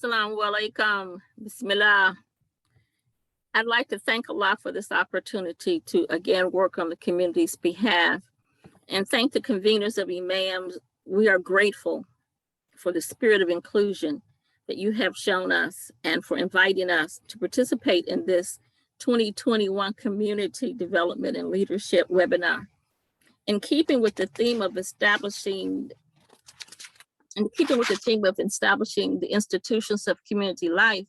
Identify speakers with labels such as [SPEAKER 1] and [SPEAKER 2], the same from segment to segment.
[SPEAKER 1] Assalamu alaikum. Bismillah. I'd like to thank Allah for this opportunity to again work on the community's behalf and thank the conveners of imams. We are grateful for the spirit of inclusion that you have shown us and for inviting us to participate in this 2021 Community Development and Leadership webinar. In keeping with the theme of establishing the institutions of community life,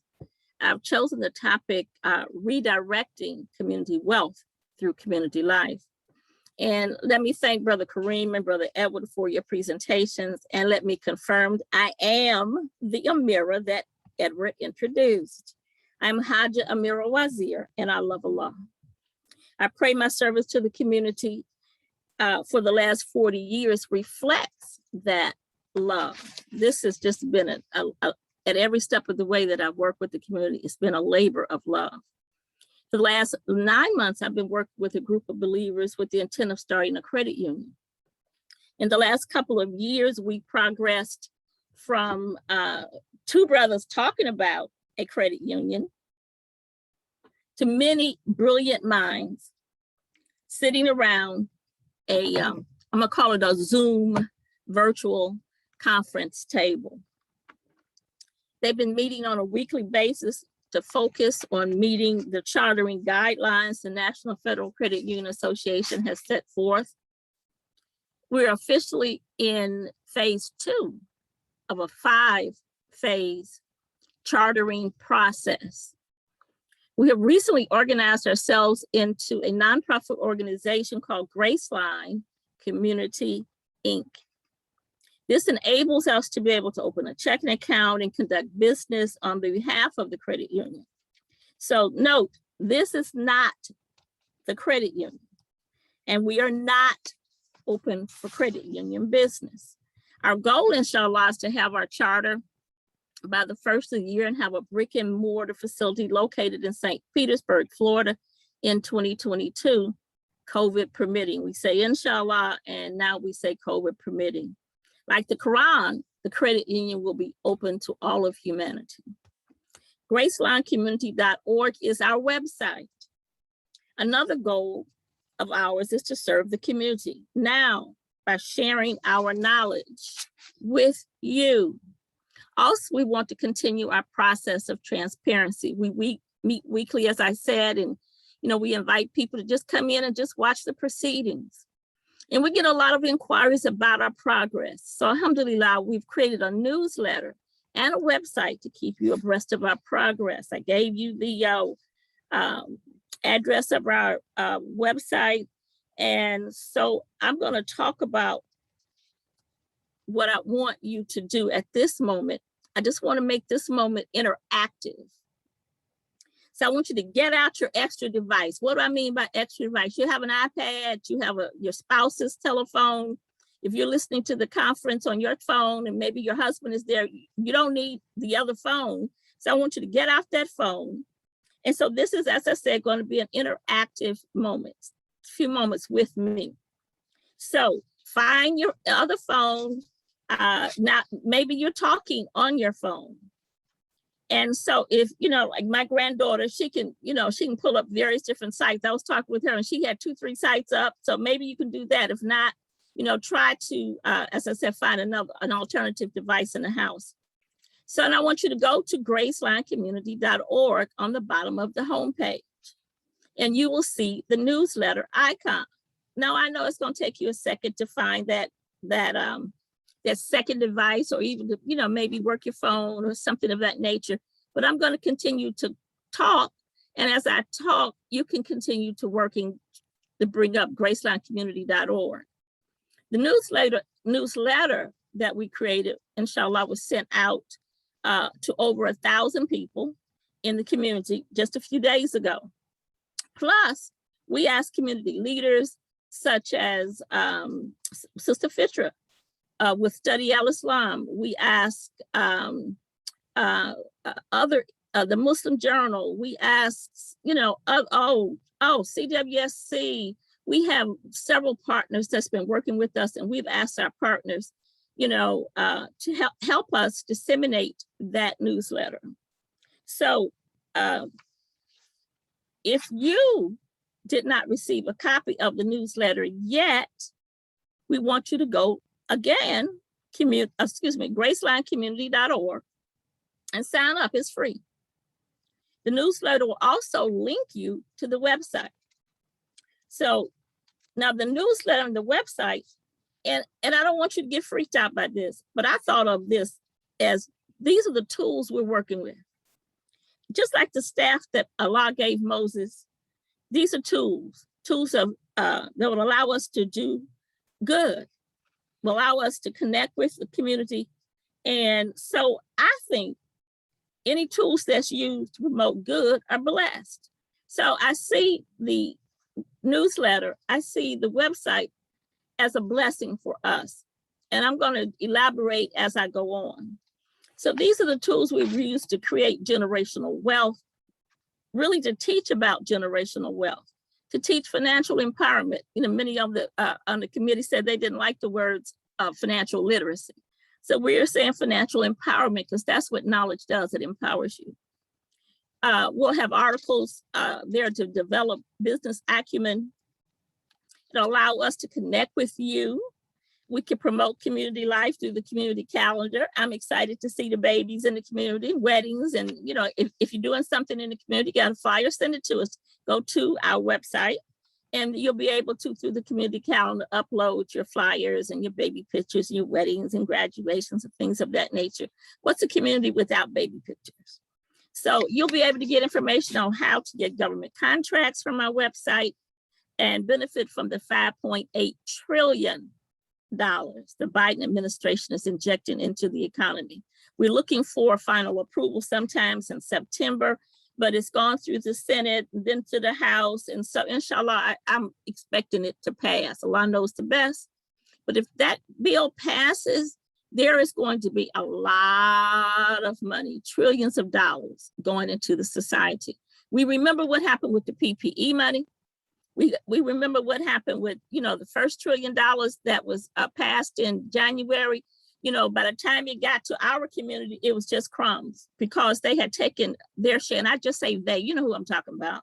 [SPEAKER 1] I've chosen the topic, redirecting community wealth through community life. And let me thank Brother Kareem and Brother Edward for your presentations. And let me confirm, I am the Amira that Edward introduced. I'm Haja Amira Wazeer, and I love Allah. I pray my service to the community for the last 40 years reflects that love. This has just been at every step of the way that I've worked with the community, it's been a labor of love. For the last 9 months, I've been working with a group of believers with the intent of starting a credit union. In the last couple of years, we progressed from 2 brothers talking about a credit union to many brilliant minds sitting around I'm gonna call it a Zoom virtual conference table. They've been meeting on a weekly basis to focus on meeting the chartering guidelines the National Federal Credit Union Association has set forth. We're officially in phase 2 of a 5-phase chartering process. We have recently organized ourselves into a nonprofit organization called Graceline Community, Inc. This enables us to be able to open a checking account and conduct business on behalf of the credit union. So note, this is not the credit union, and we are not open for credit union business. Our goal, inshallah, is to have our charter by the first of the year and have a brick and mortar facility located in St. Petersburg, Florida in 2022, COVID permitting. We say inshallah, and now we say COVID permitting. Like the Quran, the credit union will be open to all of humanity. GracelineCommunity.org is our website. Another goal of ours is to serve the community now by sharing our knowledge with you. Also, we want to continue our process of transparency. We meet weekly, as I said, and we invite people to just come in and just watch the proceedings. And we get a lot of inquiries about our progress. So alhamdulillah, we've created a newsletter and a website to keep you abreast of our progress. I gave you the address of our website. And so I'm going to talk about what I want you to do at this moment. I just want to make this moment interactive. So I want you to get out your extra device. What do I mean by extra device? You have an iPad, you have your spouse's telephone. If you're listening to the conference on your phone and maybe your husband is there, you don't need the other phone. So I want you to get off that phone. And so this is, as I said, going to be an interactive moment, a few moments with me. So find your other phone. Now, maybe you're talking on your phone. And so if, like my granddaughter, she can pull up various different sites. I was talking with her and she had 2-3 sites up. So maybe you can do that. If not, try to, as I said, find an alternative device in the house. So and I want you to go to GracelineCommunity.org on the bottom of the homepage. And you will see the newsletter icon. Now, I know it's going to take you a second to find that second device, or even to, maybe work your phone or something of that nature. But I'm going to continue to talk. And as I talk, you can continue to working to bring up GracelineCommunity.org. The newsletter that we created, inshallah, was sent out to over 1,000 people in the community just a few days ago. Plus, we asked community leaders such as Sister Fitra, with Study Al-Islam. We asked the Muslim Journal. We asked, CWSC. We have several partners that's been working with us, and we've asked our partners to help us disseminate that newsletter. So if you did not receive a copy of the newsletter yet, we want you to go again, GraceLineCommunity.org and sign up. It's free. The newsletter will also link you to the website. So now the newsletter and the website, and I don't want you to get freaked out by this, but I thought of this as these are the tools we're working with. Just like the staff that Allah gave Moses, these are tools of that will allow us to do good, will allow us to connect with the community. And so I think any tools that's used to promote good are blessed. So I see the newsletter, I see the website as a blessing for us. And I'm going to elaborate as I go on. So these are the tools we've used to create generational wealth, really to teach about generational wealth, to teach financial empowerment. Many of the on the committee said they didn't like the words financial literacy. So we're saying financial empowerment because that's what knowledge does, it empowers you. We'll have articles there to develop business acumen. It'll allow us to connect with you. We can promote community life through the community calendar. I'm excited to see the babies in the community, weddings, and if you're doing something in the community, got a flyer, send it to us. Go to our website and you'll be able to, through the community calendar, upload your flyers and your baby pictures, and your weddings and graduations and things of that nature. What's a community without baby pictures? So you'll be able to get information on how to get government contracts from our website and benefit from the $5.8 trillion the Biden administration is injecting into the economy. We're looking for final approval sometimes in September, but it's gone through the Senate, then to the House. And so inshallah, I'm expecting it to pass. Allah knows the best. But if that bill passes, there is going to be a lot of money, trillions of dollars going into the society. We remember what happened with the PPE money. We remember what happened with, the first $1 trillion that was passed in January. By the time it got to our community, it was just crumbs because they had taken their share. And I just say they, you know who I'm talking about.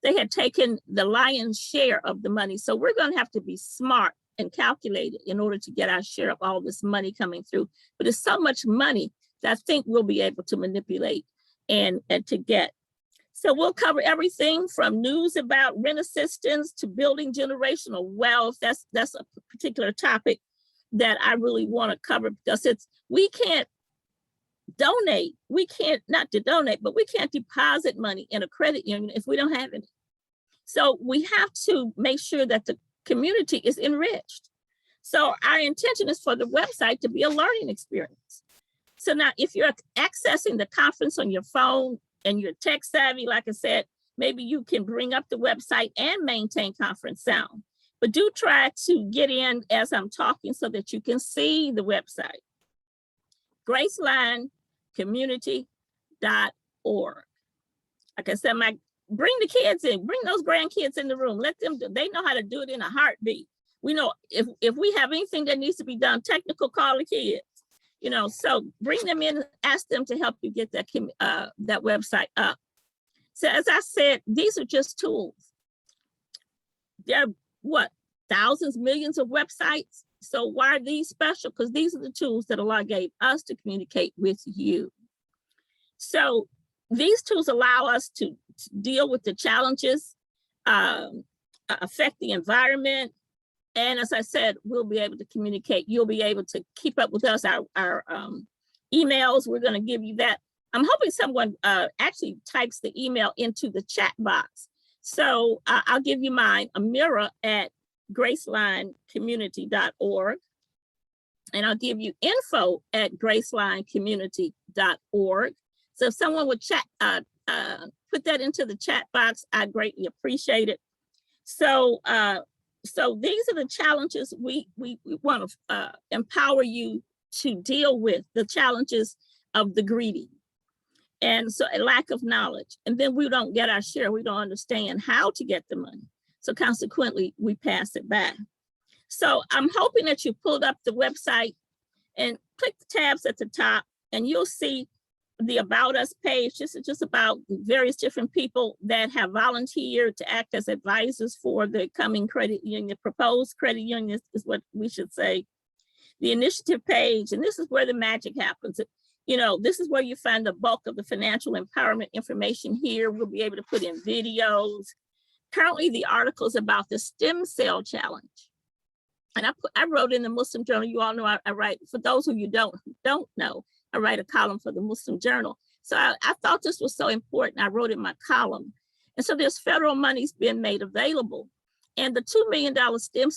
[SPEAKER 1] They had taken the lion's share of the money. So we're going to have to be smart and calculated in order to get our share of all this money coming through. But it's so much money that I think we'll be able to manipulate and to get. So we'll cover everything from news about rent assistance to building generational wealth. That's a particular topic that I really want to cover because we can't donate. We can't, not to donate, but we can't deposit money in a credit union if we don't have it. So we have to make sure that the community is enriched. So our intention is for the website to be a learning experience. So now if you're accessing the conference on your phone, and you're tech savvy, like I said, maybe you can bring up the website and maintain conference sound. But do try to get in as I'm talking so that you can see the website. GraceLineCommunity.org. Like I said, bring the kids in, bring those grandkids in the room. Let them they know how to do it in a heartbeat. We know if we have anything that needs to be done, technical, call the kids. So bring them in, ask them to help you get that website up. So as I said, these are just tools. There are thousands, millions of websites. So why are these special? Because these are the tools that Allah gave us to communicate with you. So these tools allow us to deal with the challenges, affect the environment. And as I said, we'll be able to communicate. You'll be able to keep up with us, our emails. We're going to give you that. I'm hoping someone actually types the email into the chat box. So I'll give you mine, Amira at GraceLineCommunity.org. And I'll give you info at GraceLineCommunity.org. So if someone would put that into the chat box, I greatly appreciate it. So these are the challenges we want to empower you to deal with, the challenges of the greedy. And so a lack of knowledge. And then we don't get our share. We don't understand how to get the money. So consequently, we pass it back. So I'm hoping that you pulled up the website And click the tabs at the top and you'll see the About Us page. This is just about various different people that have volunteered to act as advisors for the coming credit union, proposed credit union is what we should say. The initiative page, and this is where the magic happens. You know, this is where you find the bulk of the financial empowerment information here. We'll be able to put in videos. Currently, the article is about the stem cell challenge. And I wrote in the Muslim Journal. You all know I write, for those of you who don't know, I write a column for the Muslim Journal. So I thought this was so important. I wrote in my column. And so there's federal monies being made available. And the $2 million STEM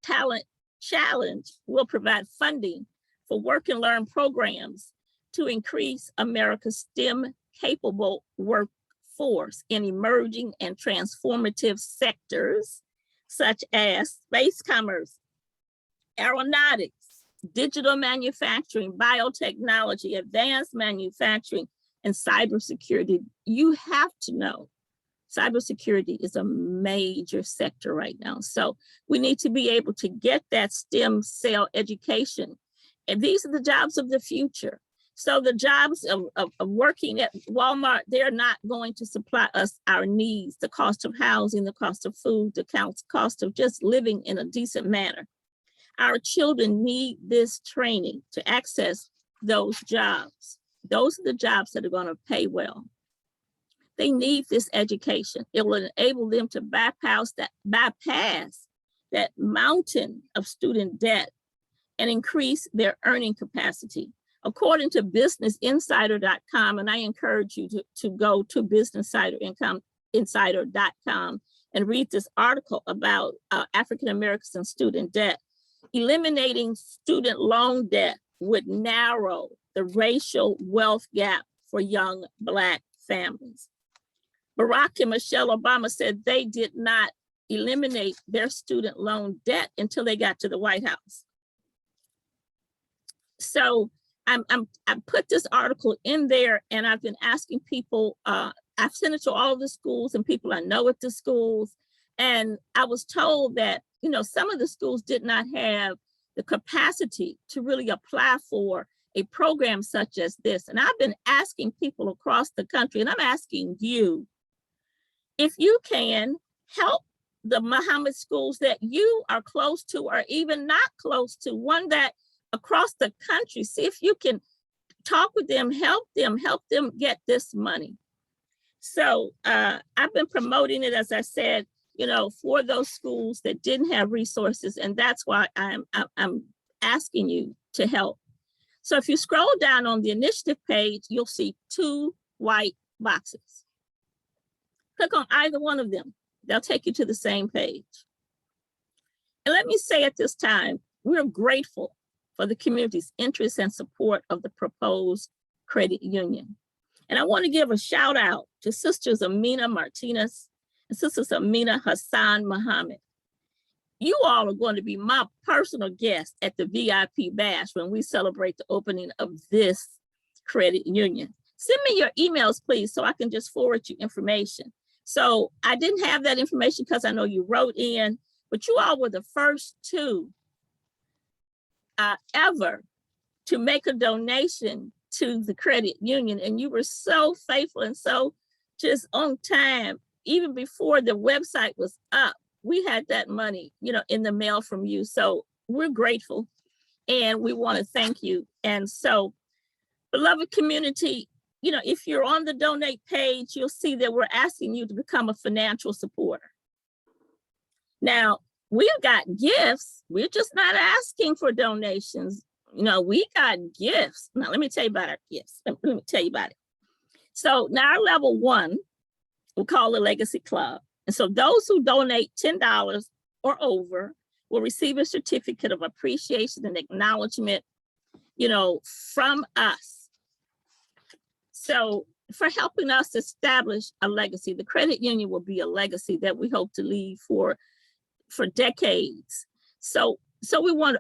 [SPEAKER 1] Talent Challenge will provide funding for work and learn programs to increase America's STEM capable workforce in emerging and transformative sectors, such as space commerce, aeronautics, digital manufacturing, biotechnology, advanced manufacturing, and cybersecurity. You have to know cybersecurity is a major sector right now. So we need to be able to get that STEM cell education. And these are the jobs of the future. So the jobs of working at Walmart, they're not going to supply us our needs, the cost of housing, the cost of food, the cost of just living in a decent manner. Our children need this training to access those jobs. Those are the jobs that are going to pay well. They need this education. It will enable them to bypass that mountain of student debt and increase their earning capacity. According to businessinsider.com, and I encourage you to go to businessinsider.com and read this article about African Americans and student debt. Eliminating student loan debt would narrow the racial wealth gap for young Black families. Barack and Michelle Obama said they did not eliminate their student loan debt until they got to the White House. So I put this article in there, and I've been asking people, I've sent it to all of the schools and people I know at the schools. And I was told that, you know, some of the schools did not have the capacity to really apply for a program such as this. And I've been asking people across the country, and I'm asking you, if you can help the Muhammad schools that you are close to or even not close to, one that across the country, see if you can talk with them, help them get this money. So I've been promoting it, as I said, you know, for those schools that didn't have resources, and that's why I'm asking you to help. So if you scroll down on the initiative page, you'll see 2 white boxes. Click on either one of them. They'll take you to the same page. And let me say at this time, we're grateful for the community's interest and support of the proposed credit union. And I want to give a shout out to Sisters Amina Martinez and Sisters Amina Hassan Muhammad. You all are going to be my personal guests at the VIP Bash when we celebrate the opening of this credit union. Send me your emails, please, so I can just forward you information. So I didn't have that information because I know you wrote in, but you all were the first 2 ever to make a donation to the credit union. And you were so faithful and so just on time. Even before the website was up, we had that money, you know, in the mail from you. So we're grateful and we want to thank you. And so, beloved community, you know, if you're on the donate page, you'll see that we're asking you to become a financial supporter. Now, we've got gifts. We're just not asking for donations. You know, we got gifts. Now, let me tell you about our gifts. Let me tell you about it. So now our level 1, we call the Legacy Club. And so those who donate $10 or over will receive a certificate of appreciation and acknowledgement, you know, from us. So for helping us establish a legacy, the credit union will be a legacy that we hope to leave for decades. So we want,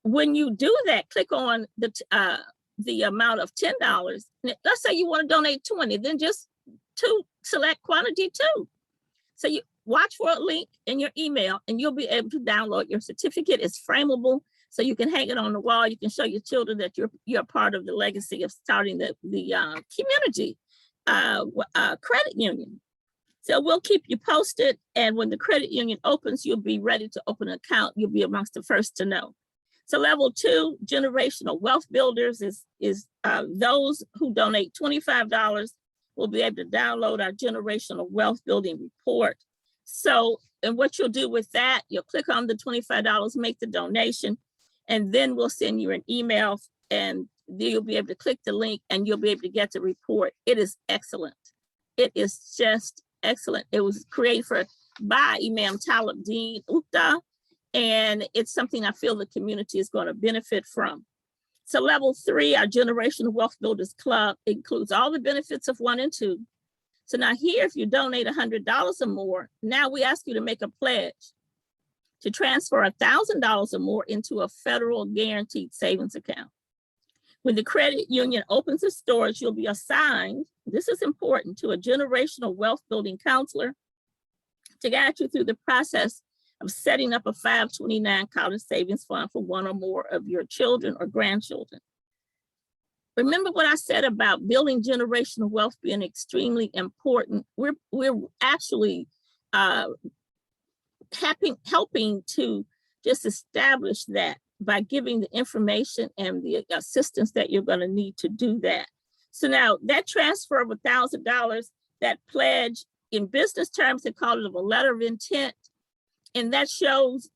[SPEAKER 1] when you do that, click on the amount of $10. Let's say you want to donate 20, then just select quantity 2. So you watch for a link in your email and you'll be able to download your certificate. It's frameable. So you can hang it on the wall. You can show your children that you're part of the legacy of starting the community credit union. So we'll keep you posted. And when the credit union opens, you'll be ready to open an account. You'll be amongst the first to know. So level 2, generational wealth builders, is those who donate $25 will be able to download our generational wealth building report. So, and what you'll do with that, you'll click on the $25, make the donation, and then we'll send you an email, and you'll be able to click the link and you'll be able to get the report. It is excellent. It is just excellent. It was created by Imam Talib Dean Utta, and it's something I feel the community is going to benefit from. So level 3, our Generational Wealth Builders Club, includes all the benefits of 1 and 2. So now here, if you donate $100 or more, now we ask you to make a pledge to transfer $1,000 or more into a federal guaranteed savings account. When the credit union opens its doors, you'll be assigned, this is important, to a generational wealth building counselor to guide you through the process of setting up a 529 college savings fund for 1 or more of your children or grandchildren. Remember what I said about building generational wealth being extremely important. We're actually helping to just establish that by giving the information and the assistance that you're going to need to do that. So now that transfer of $1,000, that pledge, in business terms, they call it a letter of intent. And that shows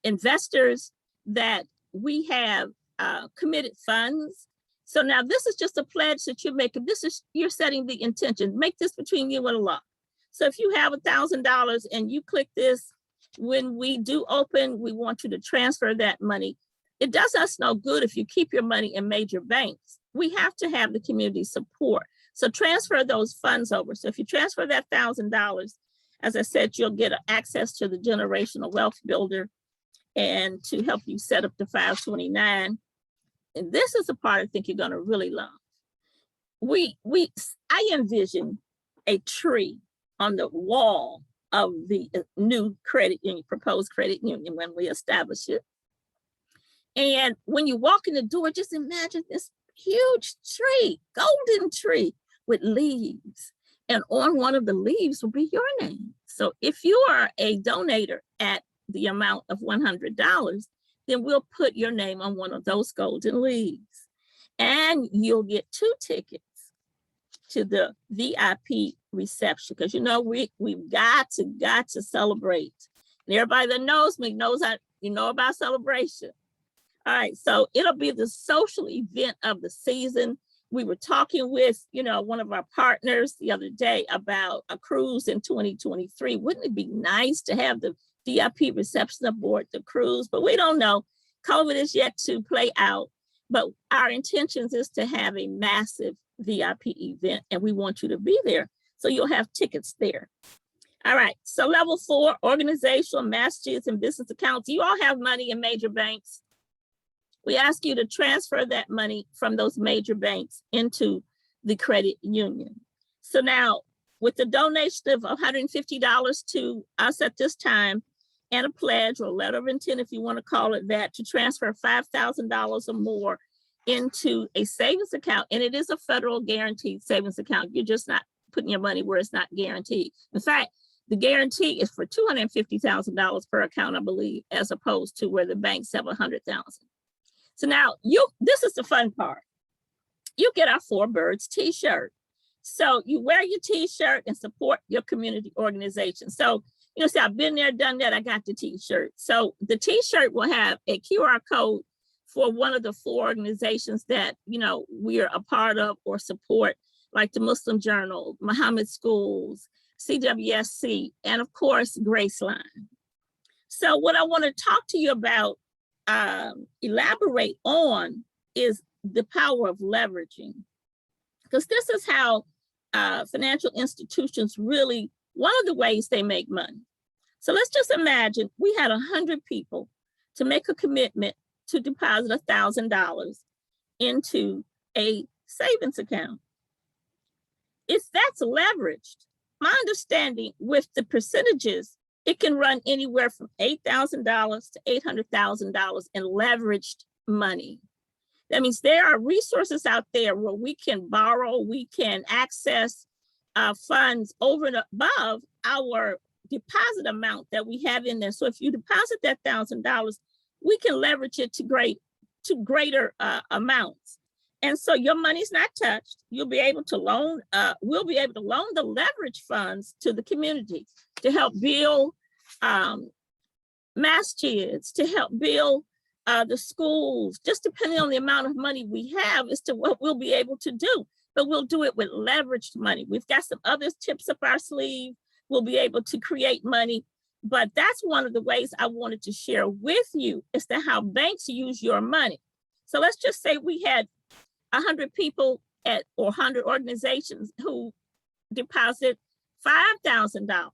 [SPEAKER 1] investors that we have committed funds. So now this is just a pledge that you're making. You're setting the intention. Make this between you and Allah. So if you have $1,000 and you click this, when we do open, we want you to transfer that money. It does us no good if you keep your money in major banks. We have to have the community support. So transfer those funds over. So if you transfer that $1,000, as I said, you'll get access to the generational wealth builder and to help you set up the 529. And this is the part I think you're going to really love. I envision a tree on the wall of the new credit union, proposed credit union when we establish it. And when you walk in the door, just imagine this huge tree, golden tree with leaves. And on one of the leaves will be your name. So if you are a donator at the amount of $100, then we'll put your name on one of those golden leaves. And you'll get 2 tickets to the VIP reception, because you know we've got to celebrate. And everybody that knows me knows about celebration. All right, so it'll be the social event of the season. We were talking with, one of our partners the other day about a cruise in 2023. Wouldn't it be nice to have the VIP reception aboard the cruise? But we don't know. COVID is yet to play out. But our intentions is to have a massive VIP event, and we want you to be there. So you'll have tickets there. All right, so level 4, organizational, masjids, and business accounts. You all have money in major banks. We ask you to transfer that money from those major banks into the credit union. So now, with the donation of $150 to us at this time, and a pledge or a letter of intent, if you want to call it that, to transfer $5,000 or more into a savings account. And it is a federal guaranteed savings account. You're just not putting your money where it's not guaranteed. In fact, the guarantee is for $250,000 per account, I believe, as opposed to where the banks have $100,000. So now this is the fun part. You get our 4 Birds t-shirt. So you wear your t-shirt and support your community organization. So, say I've been there, done that, I got the t-shirt. So the t-shirt will have a QR code for one of the 4 organizations that, we are a part of or support, like the Muslim Journal, Muhammad Schools, CWSC, and of course, Graceline. So what I want to talk to you about, elaborate on, is the power of leveraging. Because this is how financial institutions really, one of the ways they make money. So let's just imagine we had 100 people to make a commitment to deposit $1,000 into a savings account. If that's leveraged, my understanding with the percentages It can run anywhere from $8,000 to $800,000 in leveraged money. That means there are resources out there where we can borrow, we can access funds over and above our deposit amount that we have in there. So if you deposit that $1,000, we can leverage it to greater amounts. And so your money's not touched. You'll be able to loan, we'll be able to loan the leverage funds to the community to help build masjids, to help build the schools, just depending on the amount of money we have as to what we'll be able to do. But we'll do it with leveraged money. We've got some other tips up our sleeve. We'll be able to create money. But that's one of the ways I wanted to share with you as to how banks use your money. So let's just say we had 100 people or 100 organizations who deposit $5,000.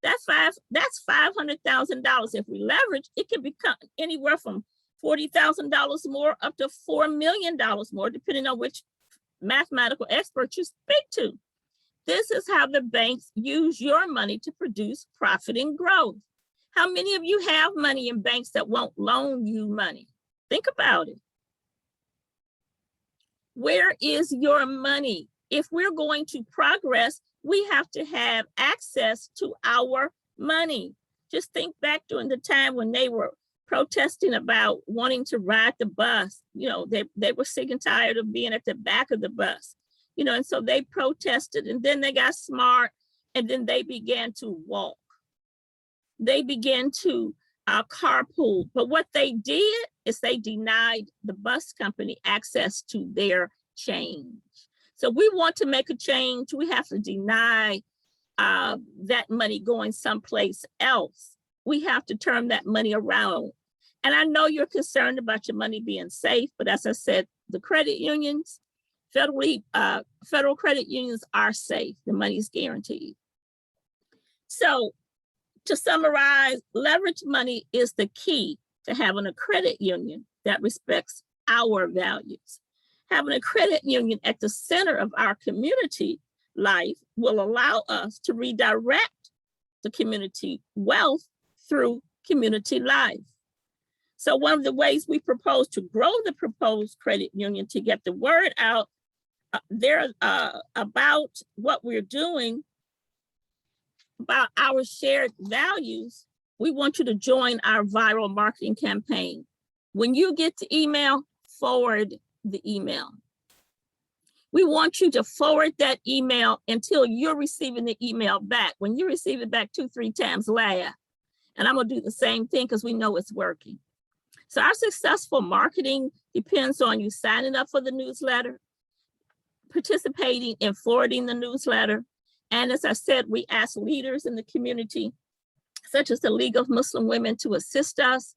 [SPEAKER 1] That's $500,000. If we leverage, it can become anywhere from $40,000 more up to $4 million more, depending on which mathematical expert you speak to. This is how the banks use your money to produce profit and growth. How many of you have money in banks that won't loan you money? Think about it. Where is your money? If we're going to progress, we have to have access to our money. Just think back during the time when they were protesting about wanting to ride the bus. You know, they were sick and tired of being at the back of the bus, you know, and so they protested, and then they got smart, and then they began to walk. They began to carpool. But what they did is they denied the bus company access to their change. So we want to make a change. We have to deny that money going someplace else. We have to turn that money around. And I know you're concerned about your money being safe, but as I said, the credit unions, federal credit unions are safe. The money is guaranteed. So to summarize, leverage money is the key to having a credit union that respects our values. Having a credit union at the center of our community life will allow us to redirect the community wealth through community life. So one of the ways we propose to grow the proposed credit union to get the word out there about what we're doing, about our shared values, we want you to join our viral marketing campaign. When you get the email, forward the email. We want you to forward that email until you're receiving the email back. When you receive it back 2-3 times, laugh. And I'm gonna do the same thing because we know it's working. So our successful marketing depends on you signing up for the newsletter, participating in forwarding the newsletter. And as I said, we ask leaders in the community, such as the League of Muslim Women, to assist us.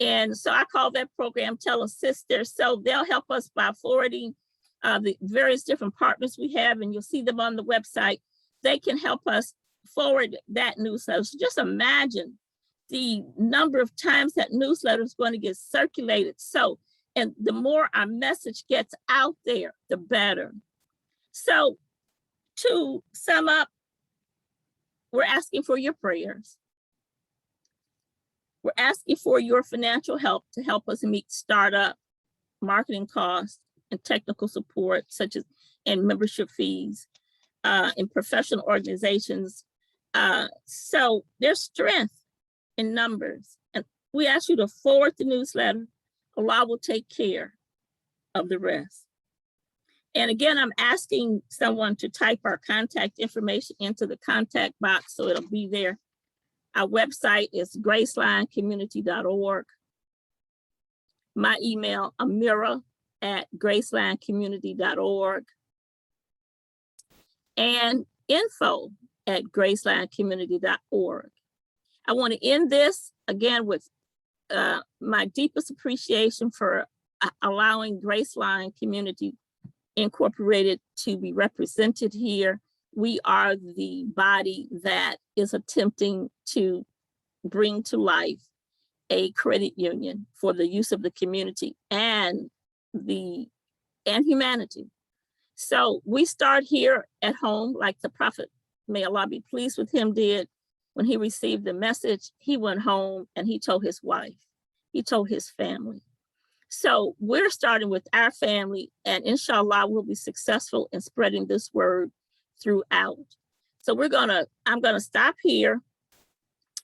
[SPEAKER 1] And so I call that program Tell a Sister. So they'll help us by forwarding the various different partners we have, and you'll see them on the website. They can help us forward that newsletter. So just imagine the number of times that newsletter is going to get circulated. So, and the more our message gets out there, the better. So to sum up, we're asking for your prayers. We're asking for your financial help to help us meet startup, marketing costs, and technical support, such as and membership fees in professional organizations. So there's strength in numbers. And we ask you to forward the newsletter. Allah will take care of the rest. And again, I'm asking someone to type our contact information into the contact box so it'll be there. Our website is gracelinecommunity.org. My email, Amira@gracelinecommunity.org. And info@gracelinecommunity.org. I want to end this again with my deepest appreciation for allowing Graceline Community Incorporated to be represented here. We are the body that is attempting to bring to life a credit union for the use of the community and humanity. So we start here at home, like the Prophet, may Allah be pleased with him, did. when he received the message, he went home and he told his wife, he told his family. So we're starting with our family, and inshallah, we'll be successful in spreading this word throughout. So I'm gonna stop here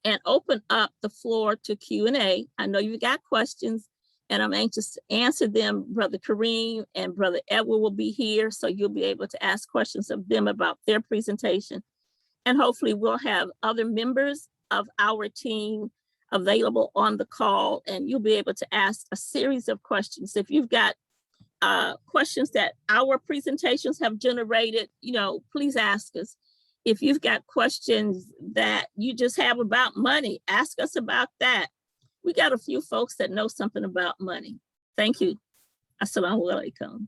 [SPEAKER 1] and open up the floor to Q&A. I know you've got questions, and I'm anxious to answer them. Brother Kareem and Brother Edward will be here, so you'll be able to ask questions of them about their presentation. And hopefully we'll have other members of our team available on the call, and you'll be able to ask a series of questions. If you've got questions that our presentations have generated, please ask us. If you've got questions that you just have about money, ask us about that. We got a few folks that know something about money. Thank you. Assalamu alaikum.